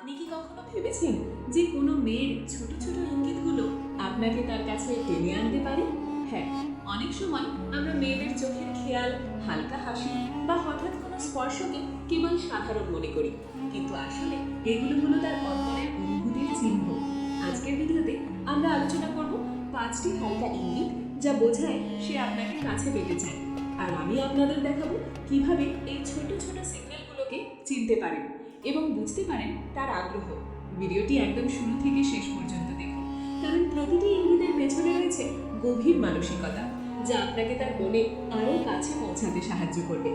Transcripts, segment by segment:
আপনি কি কখনো ভেবেছেন যে কোনো মেয়ের ছোট ছোট ইঙ্গিতগুলো আপনাকে তার কাছে টেনে আনতে পারে? হ্যাঁ, অনেক সময় আমরা মেয়েদের চোখের খেয়াল, হালকা হাসি বা হঠাৎ কোনো স্পর্শকে কেবল সাধারণ মনে করি, কিন্তু আসলে এগুলো হলো তার অন্তরের অনুভূতির চিহ্ন। আজকের ভিডিওতে আমরা আলোচনা করব 5টি হালকা ইঙ্গিত যা বোঝায় সে আপনাকে কাছে পেতে চায়, আর আমি আপনাদের দেখাবো কিভাবে এই ছোট ছোট সিগন্যালগুলোকে চিনতে পারেন এবং বুঝতে পারেন তার আগ্রহ। ভিডিওটি একদম শুরু থেকে শেষ পর্যন্ত দেখুন, কারণ প্রতিটি ইঙ্গিতের পেছনে রয়েছে গভীর মানসিকতা যা আপনাকে তার মনে আরও কাছে পৌঁছাতে সাহায্য করবে।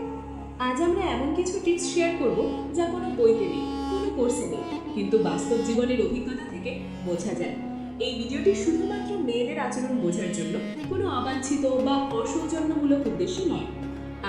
আজ আমরা এমন কিছু টিপস শেয়ার করব যা কোনো বইতে নেই, কোনো কোর্সে নেই, কিন্তু বাস্তব জীবনের অভিজ্ঞতা থেকে বোঝা যায়। এই ভিডিওটি শুধুমাত্র মেয়েদের আচরণ বোঝার জন্য, কোনো অবাঞ্ছিত বা অসৌজন্যমূলক উদ্দেশ্য নয়।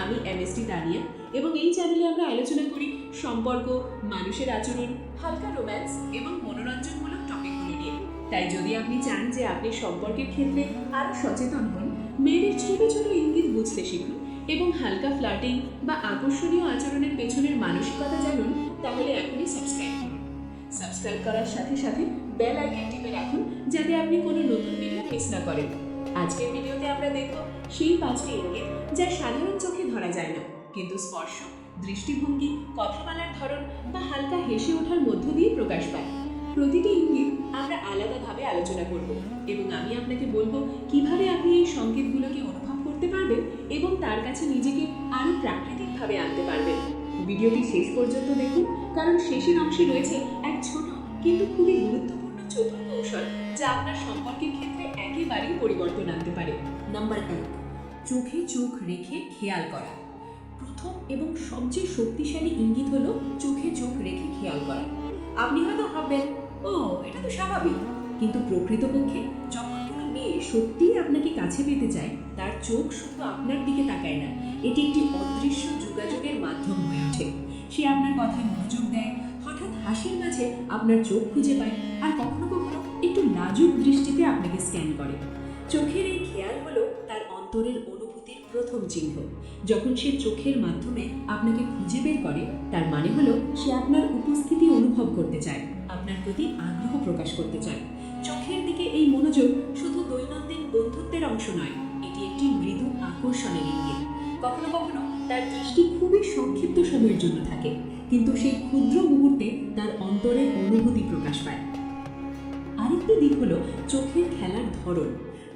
আমি এমএসটি তানিয়া এবং এই চ্যানেলে আমরা আলোচনা করি সম্পর্ক, মানুষের আচরণ, হালকা রোম্যান্স এবং মনোরঞ্জনমূলক টপিকগুলো নিয়ে। তাই যদি আপনি চান যে আপনি সম্পর্কের ক্ষেত্রে আরও সচেতন হন, মেয়েদের ছোট ছোট ইঙ্গিত বুঝতে শিখুন এবং হালকা ফ্লার্টিং বা আকর্ষণীয় আচরণের পেছনের মানসিকতা জানুন, তাহলে এখনই সাবস্ক্রাইব করুন। সাবস্ক্রাইব করার সাথে সাথে বেল আইকন টিপে রাখুন যাতে আপনি কোনো নতুন ভিডিও মিস না করেন। আজকের ভিডিওতে আমরা দেখব সেই 5টি ইঙ্গিত যা সাধারণ চোখে ধরা যায় না, কিন্তু স্পর্শ, দৃষ্টিভঙ্গি, কথা বলার ধরন বা হালকা হেসে ওঠার মধ্য দিয়ে প্রকাশ পায়। প্রতিটি ইঙ্গিত আমরা আলাদাভাবে আলোচনা করব এবং আমি আপনাকে বলবো কিভাবে আপনি এই সংকেতগুলোকে অনুভব করতে পারবেন এবং তার কাছে নিজেকে আরও প্রাকৃতিকভাবে আনতে পারবেন। ভিডিওটি শেষ পর্যন্ত দেখুন, কারণ শেষের অংশে রয়েছে এক ছোট কিন্তু খুবই গুরুত্বপূর্ণ চতুর কৌশল যা আপনার সম্পর্কের ক্ষেত্রে একেবারেই পরিবর্তন আনতে পারে। নাম্বার 1, চোখে চোখ রেখে খেয়াল করা। প্রথম এবং সবচেয়ে শক্তিশালী ইঙ্গিত হলো চোখে চোখ রেখে খেয়াল করা। আপনি হয়তো ভাববেন, ও এটা তো স্বাভাবিক, কিন্তু প্রকৃতপক্ষে যখন কোনো মেয়ে সত্যিই আপনাকে কাছে পেতে চায়, তার চোখ শুধু আপনার দিকে তাকায় না, এটি একটি অদৃশ্য যোগাযোগের মাধ্যম হয়ে ওঠে। সে আপনার কথায় মনোযোগ দেয়, হঠাৎ হাসির মাঝে আপনার চোখ খুঁজে পায়, আর কখনো কখনো একটু লাজুক দৃষ্টিতে আপনাকে স্ক্যান করে। চোখের এই খেয়াল হলো তার অন্তরের অনুভূতির প্রথম চিহ্ন। যখন সে চোখের মাধ্যমে আপনাকে খুঁজে বের করে, তার মানে হলো সে আপনার উপস্থিতি অনুভব করতে চায়, আপনার প্রতি আগ্রহ প্রকাশ করতে চায়। চোখের দিকে এই মনোযোগ শুধু দৈনন্দিন বন্ধুত্বের অংশ নয়, এটি একটি মৃদু আকর্ষণের ইঙ্গিত। কখনো কখনো তার দৃষ্টি খুবই সংক্ষিপ্ত সময়ের জন্য থাকে, কিন্তু সেই ক্ষুদ্র মুহূর্তে তার অন্তরের অনুভূতি প্রকাশ পায়। আরেকটি দিক হলো চোখের খেলার ধরন।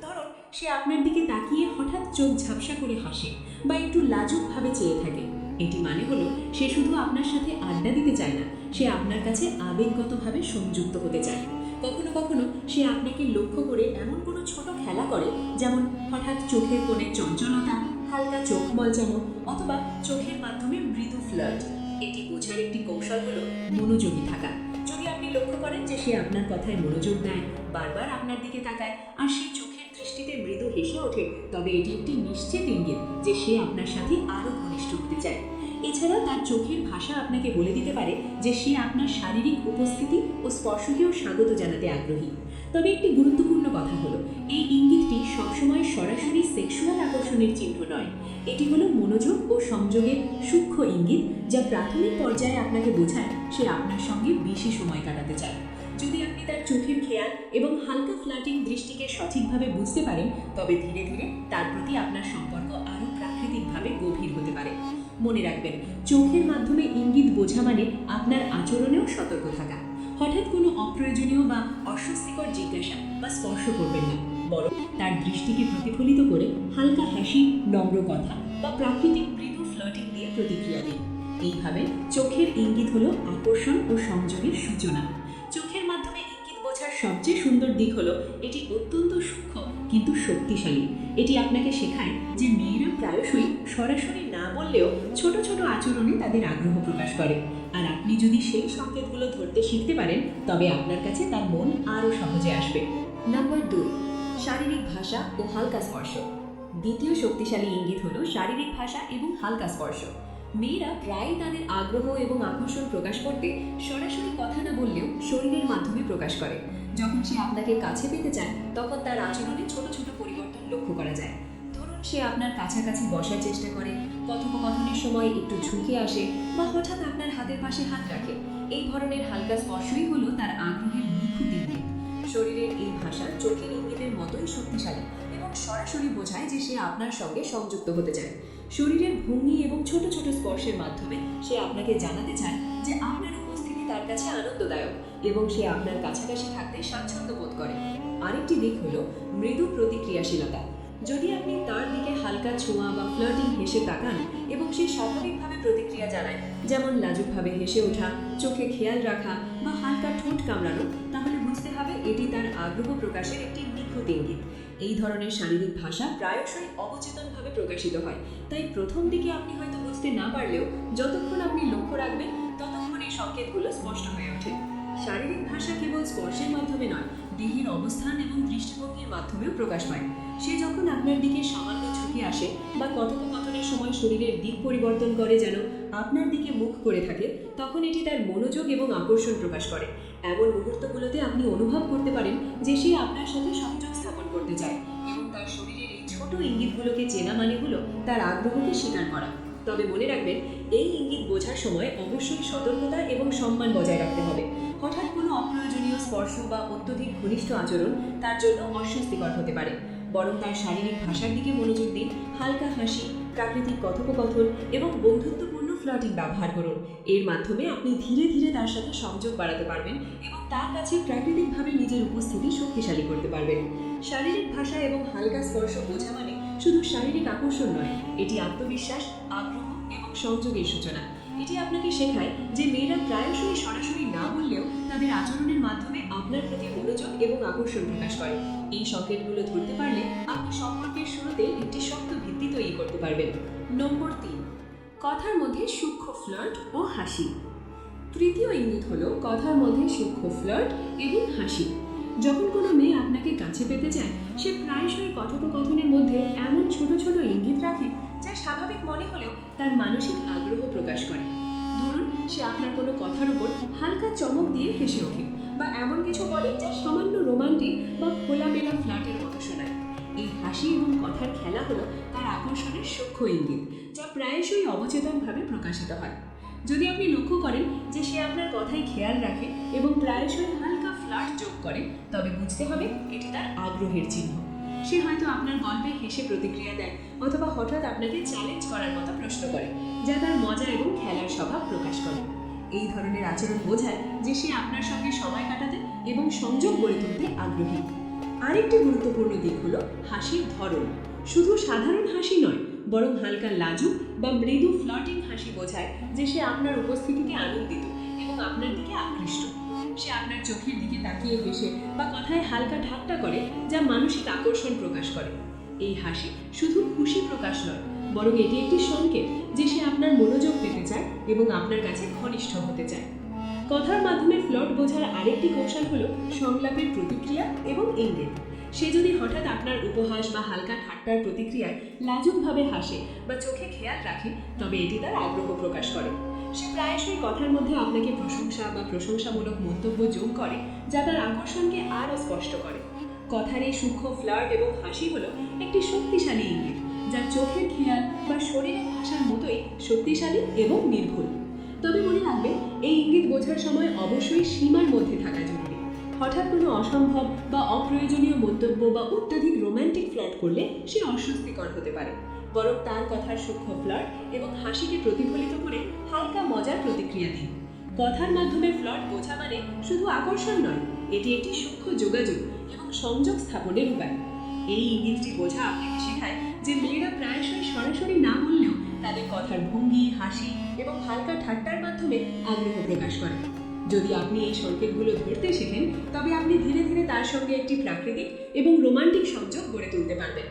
ধরুন সে আপনার দিকে তাকিয়ে হঠাৎ চোখ ঝাপসা করে হাসে বা একটু লাজুকভাবে চেয়ে থাকে, এটি মানে হলো সে শুধু আপনার সাথে আড্ডা দিতে চায় না, সে আপনার কাছে আবেগগতভাবে সংযুক্ত হতে চায়। কখনো কখনো সে আপনাকে লক্ষ্য করে এমন কোনো ছোট খেলা করে, যেমন হঠাৎ চোখের কোণে চঞ্চলতা, হালকা চোখ মলচানো অথবা চোখের মাধ্যমে মৃদু ফ্লার্ট। এটি বোঝার একটি কৌশল হলো মনোযোগী থাকা। যদি আপনি লক্ষ্য করেন যে সে আপনার কথায় মনোযোগ দেয়, বারবার আপনার দিকে তাকায় আর সেই চোখের দৃষ্টিতে মৃদু হেসে ওঠে, তবে এটি একটি নিশ্চিত ইঙ্গিত যে সে আপনার সাথে আরও ঘনিষ্ঠ হতে চায়। এছাড়া তার চোখের ভাষা আপনাকে বলে দিতে পারে যে সে আপনার শারীরিক উপস্থিতি ও স্পর্শকেও স্বাগত জানাতে আগ্রহী। তবে একটি গুরুত্বপূর্ণ কথা হলো, এই ইঙ্গিতটি সবসময় সরাসরি সেক্সুয়াল আকর্ষণের চিহ্ন নয়। এটি হলো মনোযোগ ও সংযোগের সূক্ষ্ম ইঙ্গিত যা প্রাথমিক পর্যায়ে আপনাকে বোঝায় সে আপনার সঙ্গে বেশি সময় কাটাতে চায়। যদি আপনি তার চোখের খেয়াল এবং হালকা ফ্লার্টিং দৃষ্টিকে সঠিকভাবে বুঝতে পারেন, তবে ধীরে ধীরে তার প্রতি আপনার সম্পর্ক আরও প্রাকৃতিকভাবে গভীর হতে পারে। মনে রাখবেন, চোখের মাধ্যমে ইঙ্গিত বোঝা মানে আপনার আচরণেও সতর্ক থাকা। হঠাৎ কোনো অপ্রয়োজনীয় বা অস্বস্তিকর জিজ্ঞাসা বা স্পর্শ করবেন না, বরং তার দৃষ্টিকে প্রতিফলিত করে হালকা হাসি, নম্র কথা বা প্রাকৃতিক মৃদু ফ্লার্টিং দিয়ে প্রতিক্রিয়া দিন। এইভাবে চোখের ইঙ্গিত হলো আকর্ষণ ও সংযোগের সূচনা। চোখের মাধ্যমে ইঙ্গিত বোঝার সবচেয়ে সুন্দর দিক হলো এটি অত্যন্ত সূক্ষ্ম কিন্তু শক্তিশালী। এটি আপনাকে শেখায় যে মেয়েরা প্রায়শই সরাসরি না বললেও ছোট ছোট আচরণে তাদের আগ্রহ প্রকাশ করে, আর আপনি যদি সেই সংকেতগুলো ধরতে শিখতে পারেন, তবে আপনার কাছে তার মন আরও সহজে আসবে। নাম্বার 2, শারীরিক ভাষা ও হালকা স্পর্শ। দ্বিতীয় শক্তিশালী ইঙ্গিত হলো শারীরিক ভাষা এবং হালকা স্পর্শ। মেয়েরা প্রায়ই তাদের আগ্রহ এবং আকর্ষণ প্রকাশ করতে সরাসরি কথা না বললেও শরীরের মাধ্যমে প্রকাশ করে। যখন সে আপনাকে কাছে পেতে চায়, তখন তার আচরণে ছোট ছোট পরিবর্তন লক্ষ্য করা যায়। ধরুন সে আপনার কাছাকাছি বসার চেষ্টা করে, কথোপকথনের সময় একটু ঝুঁকে আসে বা হঠাৎ আপনার হাতের পাশে হাত রাখে। এই ধরনের হালকা স্পর্শই হলো তার আগ্রহের নিখুঁত ইঙ্গিত। শরীরের এই ভাষা চোখের ইঙ্গিতের মতোই শক্তিশালী এবং সরাসরি বোঝায় যে সে আপনার সঙ্গে সংযুক্ত হতে চায়। শরীরের ভঙ্গি এবং ছোট ছোট স্পর্শের মাধ্যমে সে আপনাকে জানাতে চায় যে আপনার উপস্থিতি তার কাছে আনন্দদায়ক এবং সে আপনার কাছাকাছি থাকতে স্বাচ্ছন্দ্য বোধ করে। আরেকটি দিক হলো মৃদু প্রতিক্রিয়াশীলতা। যদি আপনি তার দিকে হালকা ছোঁয়া বা ফ্লার্টিং হেসে তাকান এবং সে স্বাভাবিকভাবে প্রতিক্রিয়া জানায়, যেমন লাজুকভাবে হেসে ওঠা, চোখে খেয়াল রাখা বা হালকা ঠোঁট কামড়ানো, তাহলে বুঝতে হবে এটি তার আগ্রহ প্রকাশের একটি নিখুঁত ইঙ্গিত। এই ধরনের শারীরিক ভাষা প্রায়শই অবচেতনভাবে প্রকাশিত হয়, তাই প্রথম দিকে আপনি হয়তো বুঝতে না পারলেও যতক্ষণ আপনি লক্ষ্য রাখবেন ততক্ষণ এই সংকেতগুলো স্পষ্ট হয়ে ওঠে। শারীরিক ভাষা কেবল স্পর্শের মাধ্যমে নয়, দেহের অবস্থান এবং দৃষ্টিভঙ্গির মাধ্যমেও প্রকাশ পায়। সে যখন আপনার দিকে সামান্য ঝুঁকে আসে বা কথোপকথনের সময় শরীরের দিক পরিবর্তন করে, যেন আপনার দিকে মুখ করে থাকে, তখন এটি তার মনোযোগ এবং আকর্ষণ প্রকাশ করে। এমন মুহূর্তগুলোতে আপনি অনুভব করতে পারেন যে সে আপনার সাথে সংযোগ স্থাপন করতে চায় এবং তার শরীরের এই ছোট ইঙ্গিতগুলোকে চেনা মানে হলো তার আগ্রহকে স্বীকার করা। তবে মনে রাখবেন, এই ইঙ্গিত বোঝার সময় অবশ্যই সতর্কতা এবং সম্মান বজায় রাখতে হবে। হঠাৎ কোনো অপ্রয়োজনীয় স্পর্শ বা অত্যধিক ঘনিষ্ঠ আচরণ তার জন্য অস্বস্তিকর হতে পারে। বরং তার শারীরিক ভাষার দিকে মনোযোগ দিন, হালকা হাসি, প্রাকৃতিক কথোপকথন এবং বন্ধুত্বপূর্ণ ফ্লার্টিং ব্যবহার করুন। এর মাধ্যমে আপনি ধীরে ধীরে তার সাথে সংযোগ বাড়াতে পারবেন এবং তার কাছে প্রাকৃতিকভাবে নিজের উপস্থিতি শক্তিশালী করতে পারবেন। শারীরিক ভাষা এবং হালকা স্পর্শ বোঝা মানে শুধু শারীরিক আকর্ষণ নয়, এটি আত্মবিশ্বাস, আগ্রহ এবং সংযোগের সূচনা। এটি আপনাকে শেখায় যে মেয়েরা প্রায়শই সরাসরি না বললেও তাদের আচরণের মাধ্যমে আপনার প্রতি মনোযোগ এবং আকর্ষণ প্রকাশ করে। এই সংকেতগুলো ধরতে পারলে আপনি সম্পর্কের শুরুতে একটি শক্ত ভিত্তি তৈরি করতে পারবেন। নম্বর 3, কথার মধ্যে সূক্ষ্ম ফ্লার্ট ও হাসি। তৃতীয় ইঙ্গিত হলো কথার মধ্যে সূক্ষ্ম ফ্লার্ট এবং হাসি। যখন কোনো মেয়ে আপনাকে কাছে পেতে চায়, সে প্রায়শই কথোপকথনের মধ্যে এমন ছোট ছোট ইঙ্গিত রাখে যা স্বাভাবিক মনে হলেও তার মানসিক আগ্রহ প্রকাশ করে। ধরুন, সে আপনার কোনো কথার উপর হালকা চমক দিয়ে হেসে ওঠে বা এমন কিছু বলে যা সামান্য রোমান্টিক বা খোলামেলা ফ্ল্যাটের মতো শোনায়। এই হাসি এবং কথার খেলা হলো তার আকর্ষণের সূক্ষ্ম ইঙ্গিত, যা প্রায়শই অবচেতনভাবে প্রকাশিত হয়। যদি আপনি লক্ষ্য করেন যে সে আপনার কথাই খেয়াল রাখে এবং প্রায়শই হালকা ফ্লার্ট যোগ করে, তবে বুঝতে হবে এটি তার আগ্রহের চিহ্ন। সে হয়তো আপনার গল্পে হেসে প্রতিক্রিয়া দেয় অথবা হঠাৎ আপনাকে চ্যালেঞ্জ করার মতো প্রশ্ন করে, যা তার মজা এবং খেলার স্বভাব প্রকাশ করে। এই ধরনের আচরণ বোঝায় যে সে আপনার সঙ্গে সময় কাটাতে এবং সংযোগ গড়ে তুলতে আগ্রহী। আরেকটি গুরুত্বপূর্ণ দিক হলো হাসির ধরন। শুধু সাধারণ হাসি নয়, বরং হালকা লাজুক বা মৃদু ফ্লার্টিং হাসি বোঝায় যে সে আপনার উপস্থিতিতে আনন্দিত এবং আপনার দিকে আকৃষ্ট। সে আপনার চোখের দিকে তাকিয়ে হেসে বা কথায় হালকা ঠাট্টা করে, যা মানসিক আকর্ষণ প্রকাশ করে। এই হাসি শুধু খুশি প্রকাশ নয়, বরং এটি একটি সংকেত যে সে আপনার মনোযোগ পেতে চায় এবং আপনার কাছে ঘনিষ্ঠ হতে চায়। কথার মাধ্যমে ফ্লার্ট বোঝার আরেকটি কৌশল হলো সংলাপের প্রতিক্রিয়া এবং ইঙ্গিত। সে যদি হঠাৎ আপনার উপহাস বা হালকা ঠাট্টার প্রতিক্রিয়ায় লাজুকভাবে হাসে বা চোখে খেয়াল রাখে, তবে এটি তার আগ্রহ প্রকাশ করে। সে প্রায়শই কথার মধ্যে আপনাকে প্রশংসা বা প্রশংসামূলক মন্তব্য যোগ করে, যা তার আকর্ষণকে আরও স্পষ্ট করে। কথার এই সূক্ষ্ম ফ্লার্ট এবং হাসি হলো একটি শক্তিশালী ইঙ্গিত, যা চোখের খেয়াল বা শরীরের ভাষার মতোই শক্তিশালী এবং নির্ভুল। তবে মনে রাখবেন, এই ইঙ্গিত বোঝার সময় অবশ্যই সীমার মধ্যে থাকা জরুরি। হঠাৎ কোনো অসম্ভব বা অপ্রয়োজনীয় মন্তব্য বা অত্যধিক রোম্যান্টিক ফ্লার্ট করলে সে অস্বস্তিকর হতে পারে। বরং তার কথার সূক্ষ্ম ফ্লার্ট এবং হাসিকে প্রতিফলিত করে হালকা মজার প্রতিক্রিয়া দিন। কথার মাধ্যমে ফ্লার্ট বোঝা মানে শুধু আকর্ষণ নয়, এটি একটি সূক্ষ্ম যোগাযোগ এবং সংযোগ স্থাপনের উপায়। এই ইঙ্গিতটি বোঝা আপনাকে শেখায় যে মেয়েরা প্রায়শই সরাসরি না বললেও তাদের কথার ভঙ্গি, হাসি এবং হালকা ঠাট্টার মাধ্যমে আগ্রহ প্রকাশ করে। যদি আপনি এই সংকেতগুলো ধরতে শেখেন, তবে আপনি ধীরে ধীরে তার সঙ্গে একটি প্রাকৃতিক এবং রোমান্টিক সংযোগ গড়ে তুলতে পারবেন।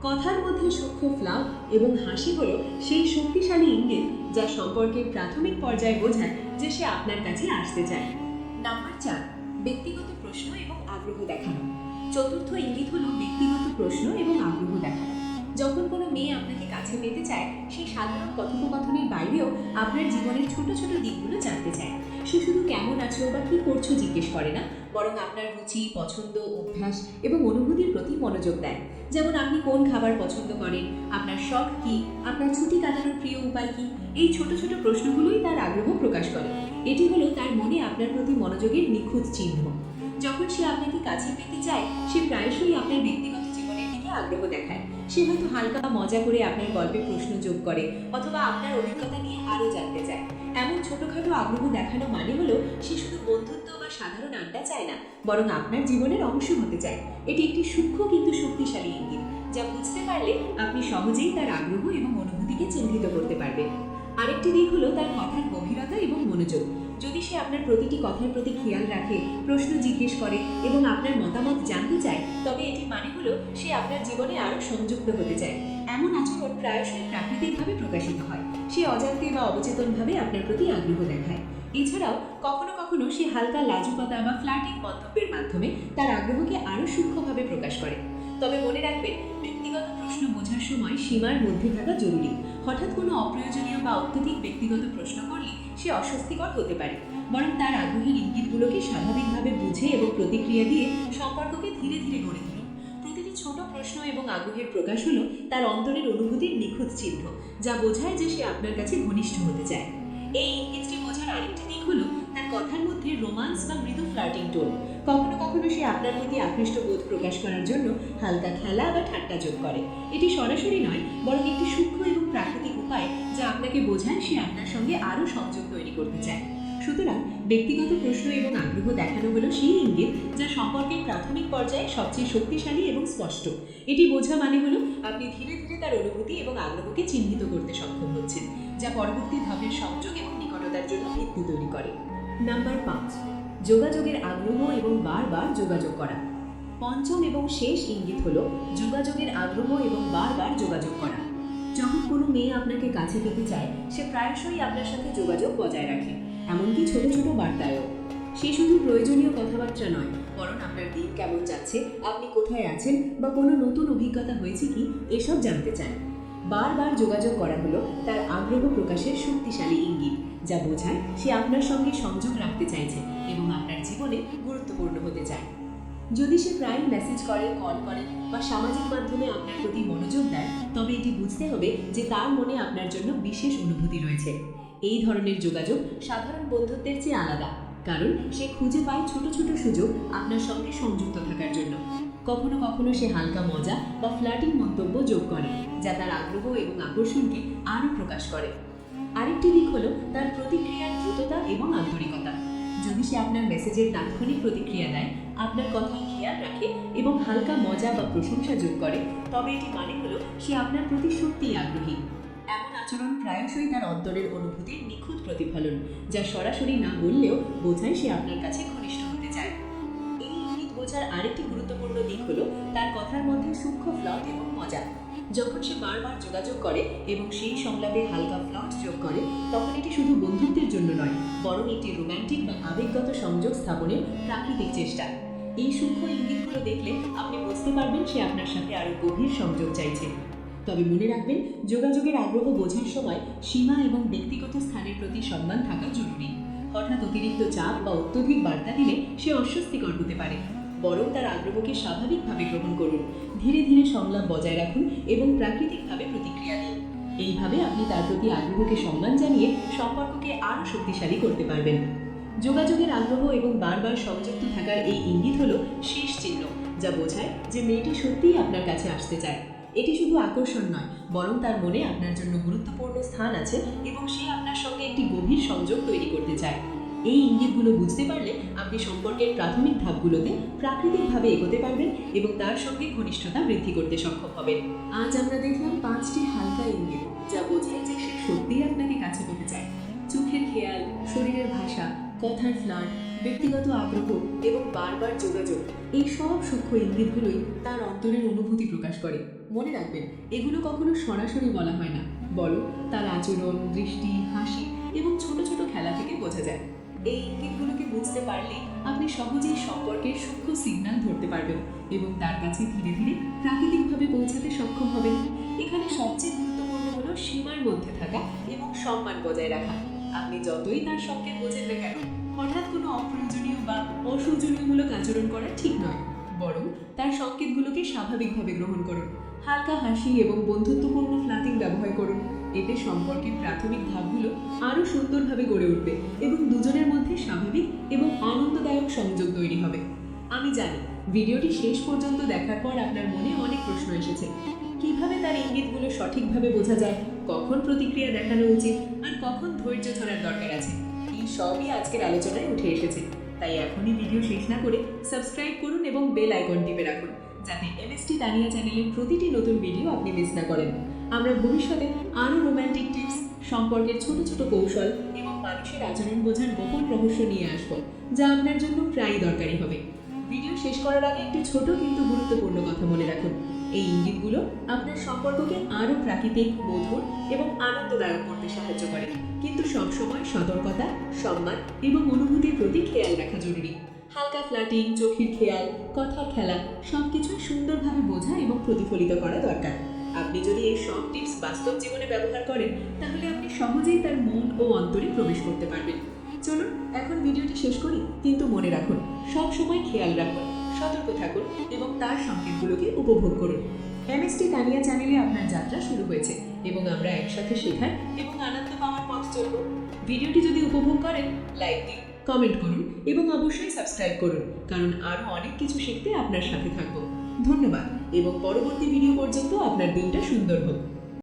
কথার মধ্যে সূক্ষ্ম ফ্লার্ট এবং হাসি হলো সেই শক্তিশালী ইঙ্গিত যা সম্পর্কের প্রাথমিক পর্যায়ে বোঝায় যে সে আপনার কাছে আসতে চায়। নাম্বার 4, ব্যক্তিগত প্রশ্ন এবং আগ্রহ দেখানো। চতুর্থ ইঙ্গিত হলো ব্যক্তিগত প্রশ্ন এবং আগ্রহ দেখানো। যখন কোনো মেয়ে আপনাকে কাছে পেতে চায়, সেই সাধারণ কথোপকথনের বাইরেও আপনার জীবনের ছোট ছোট দিকগুলো জানতে চায়। সে শুধু কেমন আছো বা কী করছো জিজ্ঞেস করে না, বরং আপনার রুচি, পছন্দ, অভ্যাস এবং অনুভূতির প্রতি মনোযোগ দেয়। যেমন আপনি কোন খাবার পছন্দ করেন, আপনার শখ কী, আপনার ছুটি কাটানোর প্রিয় উপায় কী। এই ছোট ছোট প্রশ্নগুলোই তার আগ্রহ প্রকাশ করে। এটি হলো তার মনে আপনার প্রতি মনোযোগের নিখুঁত চিহ্ন। যখন সে আপনাকে কাছে পেতে চায়, সে প্রায়শই আপনার ব্যক্তিগত জীবনের দিকে আগ্রহ দেখায়। সে হয়তো হালকা মজা করে আপনার গল্পে প্রশ্ন যোগ করে অথবা আপনার অভিজ্ঞতা নিয়ে আরও জানতে চায়। এমন ছোটখাটো আগ্রহ দেখানো মানে হলো সে শুধু বন্ধুত্ব বা সাধারণ আড্ডা চায় না, বরং আপনার জীবনের অংশ হতে চায়। এটি একটি সূক্ষ্ম কিন্তু শক্তিশালী ইঙ্গিত, যা বুঝতে পারলে আপনি সহজেই তার আগ্রহ এবং অনুভূতিকে চিহ্নিত করতে পারবেন। আরেকটি দিক হলো তার কথার গভীরতা এবং মনোযোগ। যদি সে আপনার প্রতিটি কথার প্রতি খেয়াল রাখে, প্রশ্ন জিজ্ঞেস করে এবং আপনার মতামত জানতে চায়, তবে এটি মানে হলো সে আপনার জীবনে আরও সংযুক্ত হতে চায়। এমন আচরণ প্রায়শই প্রাকৃতিকভাবে প্রকাশিত হয়। সে অজান্তে বা অবচেতনভাবে আপনার প্রতি আগ্রহ দেখায়। এছাড়াও কখনো কখনো সে হালকা লাজুকতা বা ফ্লার্টিং মন্তব্যের মাধ্যমে তার আগ্রহকে আরও সূক্ষ্মভাবে প্রকাশ করে। তবে মনে রাখবেন, ব্যক্তিগত প্রশ্ন বোঝার সময় সীমার মধ্যে থাকা জরুরি। হঠাৎ কোনো অপ্রয়োজনীয় বা অত্যধিক ব্যক্তিগত প্রশ্ন করলে সে অস্বস্তিকর হতে পারে। বরং তার আগ্রহের ইঙ্গিতগুলোকে স্বাভাবিকভাবে বুঝে এবং প্রতিক্রিয়া দিয়ে সম্পর্ককে ধীরে ধীরে গড়ে তুলুন। প্রতিটি ছোট প্রশ্ন এবং আগ্রহের প্রকাশ হলো তার অন্তরের অনুভূতির নিখুঁত চিহ্ন, যা বোঝায় যে সে আপনার কাছে ঘনিষ্ঠ হতে চায়। এই ইঙ্গিতটি বোঝার আরেকটি দিক হলো তার কথার মধ্যে রোমান্স বা মৃদু ফ্লার্টিং টোন। কখনো কখনো সে আপনার প্রতি আকৃষ্ট বোধ প্রকাশ করার জন্য হালকা খেলা বা ঠাট্টা যোগ করে। এটি সরাসরি নয়, বরং একটি সূক্ষ্ম এবং প্রাকৃতিক উপায়, যা আপনাকে বোঝায় সে আপনার সঙ্গে আরও সংযোগ তৈরি করতে চায়। সুতরাং ব্যক্তিগত প্রশ্ন এবং আগ্রহ দেখানো হলো সেই ইঙ্গিত যা সম্পর্কের প্রাথমিক পর্যায়ে সবচেয়ে শক্তিশালী এবং স্পষ্ট। এটি বোঝা মানে হলো আপনি ধীরে ধীরে তার অনুভূতি এবং আগ্রহকে চিহ্নিত করতে সক্ষম হচ্ছেন, যা পরবর্তী ধাপের সংযোগ এবং নিকটতার জন্য ভিত্তি তৈরি করে। নাম্বার 5, যোগাযোগের আগ্রহ এবং বারবার যোগাযোগ করা। পঞ্চম এবং শেষ ইঙ্গিত হলো যোগাযোগের আগ্রহ এবং বারবার যোগাযোগ করা। যখন কোনো মেয়ে আপনাকে কাছে পেতে চায়, সে প্রায়শই আপনার সাথে যোগাযোগ বজায় রাখে, এমনকি ছোট ছোট বার্তায়ও। সে শুধু প্রয়োজনীয় কথাবার্তা নয়, বরং আপনার দিন কেমন যাচ্ছে, আপনি কোথায় আছেন বা কোনো নতুন অভিজ্ঞতা হয়েছে কি, এসব জানতে চায়। বারবার যোগাযোগ করা হলো তার আগ্রহ প্রকাশের শক্তিশালী ইঙ্গিত, যা বোঝায় সে আপনার সঙ্গে সংযোগ রাখতে চাইছে এবং আপনার জীবনে গুরুত্বপূর্ণ হতে চায়। যদি সে প্রায় মেসেজ করে, কল করে বা সামাজিক মাধ্যমে আপনার প্রতি মনোযোগ দেয়, তবে এটি বুঝতে হবে যে তার মনে আপনার জন্য বিশেষ অনুভূতি রয়েছে। এই ধরনের যোগাযোগ সাধারণ বন্ধুত্বের চেয়ে আলাদা, কারণ সে খুঁজে পায় ছোট ছোট সুযোগ আপনার সঙ্গে সংযুক্ত থাকার জন্য। কখনো কখনো সে হালকা মজা বা ফ্লার্টিং মন্তব্য যোগ করে, যা তার আগ্রহ এবং আকর্ষণকে আরও প্রকাশ করে। আরেকটি দিক হলো তার প্রতিক্রিয়ার দ্রুততা এবং আন্তরিকতা। যদি সে আপনার মেসেজের তাৎক্ষণিক প্রতিক্রিয়া দেয়, আপনার কথায় খেয়াল রাখে এবং হালকা মজা বা প্রশংসা যোগ করে, তবে এটি মানে হলো সে আপনার প্রতি সত্যিই আগ্রহী। এমন আচরণ প্রায়শই তার অন্তরের অনুভূতির নিখুঁত প্রতিফলন, যা সরাসরি না বললেও বোঝায় সে আপনার কাছে ঘনিষ্ঠ হতে চায়। এই ইঙ্গিত বোঝার আরেকটি গুরুত্বপূর্ণ দিক হলো তার কথার মধ্যে সূক্ষ্ম ফ্লট এবং মজা। যখন সে বারবার যোগাযোগ করে এবং সেই সংলাপে হালকা ফ্লট যোগ করে, তখন এটি শুধু বন্ধুত্বের জন্য নয়, বরং একটি রোম্যান্টিক বা আবেগগত সংযোগ স্থাপনের প্রাকৃতিক চেষ্টা। এই সূক্ষ্ম ইঙ্গিতগুলো দেখলে আপনি বুঝতে পারবেন সে আপনার সাথে আরও গভীর সংযোগ চাইছে। তবে মনে রাখবেন, যোগাযোগের আগ্রহ বোঝার সময় সীমা এবং ব্যক্তিগত স্থানের প্রতি সম্মান থাকা জরুরি। হঠাৎ অতিরিক্ত চাপ বা অত্যধিক বার্তা দিলে সে অস্বস্তিকর হতে পারে। বরং তার আগ্রহকে স্বাভাবিকভাবে গ্রহণ করুন, ধীরে ধীরে সংলাপ বজায় রাখুন এবং প্রাকৃতিকভাবে প্রতিক্রিয়া দিন। এইভাবে আপনি তার প্রতি আগ্রহকে সম্মান জানিয়ে সম্পর্ককে আরও শক্তিশালী করতে পারবেন। যোগাযোগের আগ্রহ এবং বারবার সংযুক্ত থাকার এই ইঙ্গিত হলো শেষ চিহ্ন, যা বোঝায় যে মেয়েটি সত্যিই আপনার কাছে আসতে চায়। এটি শুধু আকর্ষণ নয়, বরং তার মনে আপনার জন্য গুরুত্বপূর্ণ স্থান আছে এবং সে আপনার সঙ্গে একটি গভীর সংযোগ তৈরি করতে চায়। এই ইঙ্গিতগুলো বুঝতে পারলে আপনি সম্পর্কের প্রাথমিক ধাপগুলোতে প্রাকৃতিকভাবে এগোতে পারবেন এবং তার সঙ্গে ঘনিষ্ঠতা বৃদ্ধি করতে সক্ষম হবেন। আজ আমরা দেখলাম 5টি হালকা ইঙ্গিত, যা বোঝায় যে সে সত্যিই আপনাকে কাছে পেতে চায়। চোখের খেয়াল, শরীরের ভাষা, কথার ফ্লার্ট, ব্যক্তিগত আগ্রহ এবং বারবার যোগাযোগ, এই সব সূক্ষ্ম ইঙ্গিতগুলোই তার অন্তরের অনুভূতি প্রকাশ করে। মনে রাখবেন, এগুলো কখনো সরাসরি বলা হয় না, বরং তার আচরণ, দৃষ্টি, হাসি এবং ছোট ছোট খেলা থেকে বোঝা যায়। এই ইঙ্গিতগুলোকে বুঝতে পারলে আপনি সহজেই সম্পর্কের সূক্ষ্ম সিগন্যাল ধরতে পারবেন এবং তার কাছে ধীরে ধীরে প্রাকৃতিকভাবে পৌঁছাতে সক্ষম হবেন। এখানে সবচেয়ে গুরুত্বপূর্ণ হলো সীমার মধ্যে থাকা এবং সম্মান বজায় রাখা। আপনি যতই তার সঙ্গে বোঝেন না কেন, হঠাৎ কোনো অপ্রয়োজনীয় বা অসৌজন্যমূলক আচরণ করা ঠিক নয়, বরং তার সংকেতগুলোকে স্বাভাবিকভাবে গ্রহণ করুন। হালকা হাসি এবং বন্ধুত্বপূর্ণ ফ্লার্টিং ব্যবহার করুন এতে সম্পর্কের প্রাথমিক ধাপগুলো আরও সুন্দরভাবে গড়ে উঠবে এবং দুজনের মধ্যে স্বাভাবিক এবং আনন্দদায়ক সংযোগ তৈরি হবে। আমি জানি ভিডিওটি শেষ পর্যন্ত দেখার পর আপনার মনে অনেক প্রশ্ন এসেছে। কিভাবে তার ইঙ্গিতগুলো সঠিকভাবে বোঝা যায়, কখন প্রতিক্রিয়া দেখানো উচিত আর কখন ধৈর্য ধরার দরকার আছে, এই সবই আজকের আলোচনায় উঠে এসেছে। তাই এখনই ভিডিও শেষ না করে সাবস্ক্রাইব করুন এবং বেল আইকন টিপে রাখুন, যাতে এমএসটি তানিয়া চ্যানেলের প্রতিটি নতুন ভিডিও আপনি মিস না করেন। আমরা ভবিষ্যতে আরও রোম্যান্টিক টিপস, সম্পর্কের ছোট ছোট কৌশল এবং মানুষের আচরণ বোঝার গোপন রহস্য নিয়ে আসব, যা আপনার জন্য প্রায়ই দরকারি হবে। ভিডিও শেষ করার আগে একটি ছোট কিন্তু গুরুত্বপূর্ণ কথা মনে রাখুন। এই ইঙ্গিতগুলো আপনার সম্পর্ককে আরও প্রাকৃতিক, মধুর এবং আনন্দদায়ক করতে সাহায্য করে, কিন্তু সবসময় সতর্কতা, সম্মান এবং অনুভূতির প্রতি খেয়াল রাখা জরুরি। হালকা ফ্লার্টিং, চোখের খেয়াল, কথার খেলা সবকিছুই সুন্দরভাবে বোঝা এবং প্রতিফলিত করা দরকার। আপনি যদি এই সব টিপস বাস্তব জীবনে ব্যবহার করেন, তাহলে আপনি সহজেই তার মন ও অন্তরে প্রবেশ করতে পারবেন। চলুন এখন ভিডিওটি শেষ করি, কিন্তু মনে রাখুন, সব সময় খেয়াল রাখুন, সতর্ক থাকুন এবং তার সংকেতগুলোকে উপভোগ করুন। এমএসটি তানিয়া চ্যানেলে আপনার যাত্রা শুরু হয়েছে এবং আমরা একসাথে শেখার এবং আনন্দ পাওয়ার পথ চলব। ভিডিওটি যদি উপভোগ করেন, লাইক দিন, কমেন্ট করুন এবং অবশ্যই সাবস্ক্রাইব করুন, কারণ আরও অনেক কিছু শিখতে আপনার সাথে থাকব। ধন্যবাদ এবং পরবর্তী ভিডিও পর্যন্ত আপনার দিনটা সুন্দর হোক।